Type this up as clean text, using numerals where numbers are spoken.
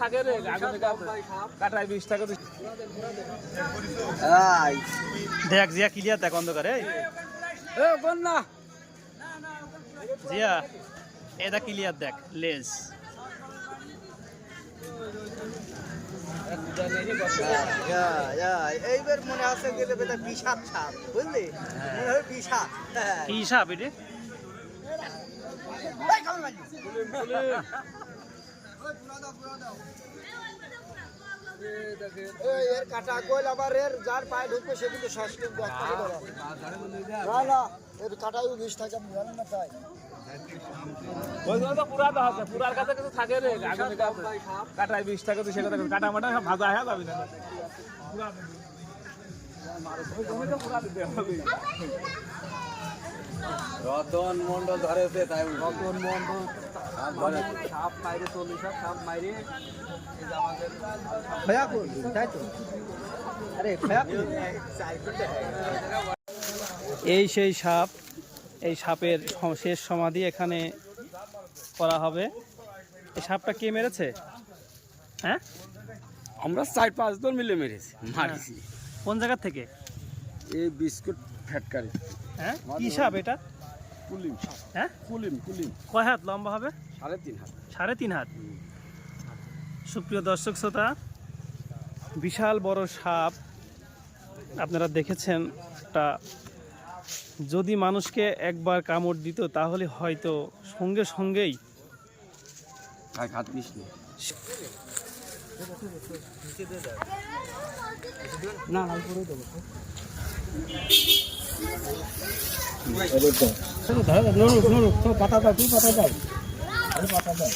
থাকে রে কাটায় 20 টাকা। দেখ জিয়া ক্লিয়ার দেখ অন্ধকারে না জিয়া এটা ক্লিয়ার দেখ লেজ এইবার মনে আছে গেলে বেটা বিষাদ সাপ বুঝলি মনে হয় বিষাদ কি সাপ এটা এর কাটা গোল আবার এর যার পায়ে ঢুকবে সে কিন্তু শ্বাস কিন্তু না না এর কাটায়ও বিষ থাকে আমি জানি না তাই ওই জন্য তো পুরা দাও আছে পুরার কাছে কিছু থাকে রে আগুনে কাটায় 20 টাকা তো সে কথা কাটা মাটা ভাজা হয়ে যাবে না পুরা ওই জন্য তো পুরা দিতে হবে। রতন মন্ডল ধরেছে তাই রতন মন্ডল সাপ মাইরে 40 সাপ মাইরে এই যে আমাদের খয়া করবি তাই তো আরে খয়া এই সেই সাপ এই সাপের শেষ সমাধি এখানে করা হবে। এই সাপটা কে মেরেছে? হ্যাঁ আমরা 4-5 জন মিলে মেরেছি মারিছি। কোন জায়গা থেকে? এই বিস্কুট ফ্যাক্টরি। হ্যাঁ কি সাপ এটা? কুলিম। হ্যাঁ কুলিম কুলিম কয় হাত লম্বা হবে? 3.5 হাত। 3.5 হাত। সুপ্রিয় দর্শক শ্রোতা, বিশাল বড় সাপ আপনারা দেখেছেন। তা যদি মানুষকে একবার কামড় দিত তাহলে হয়তো সঙ্গে সঙ্গেই হাত মিশনি না না পুরো দেবো পাতা দাও তুই পাতা দাও পাতা দাও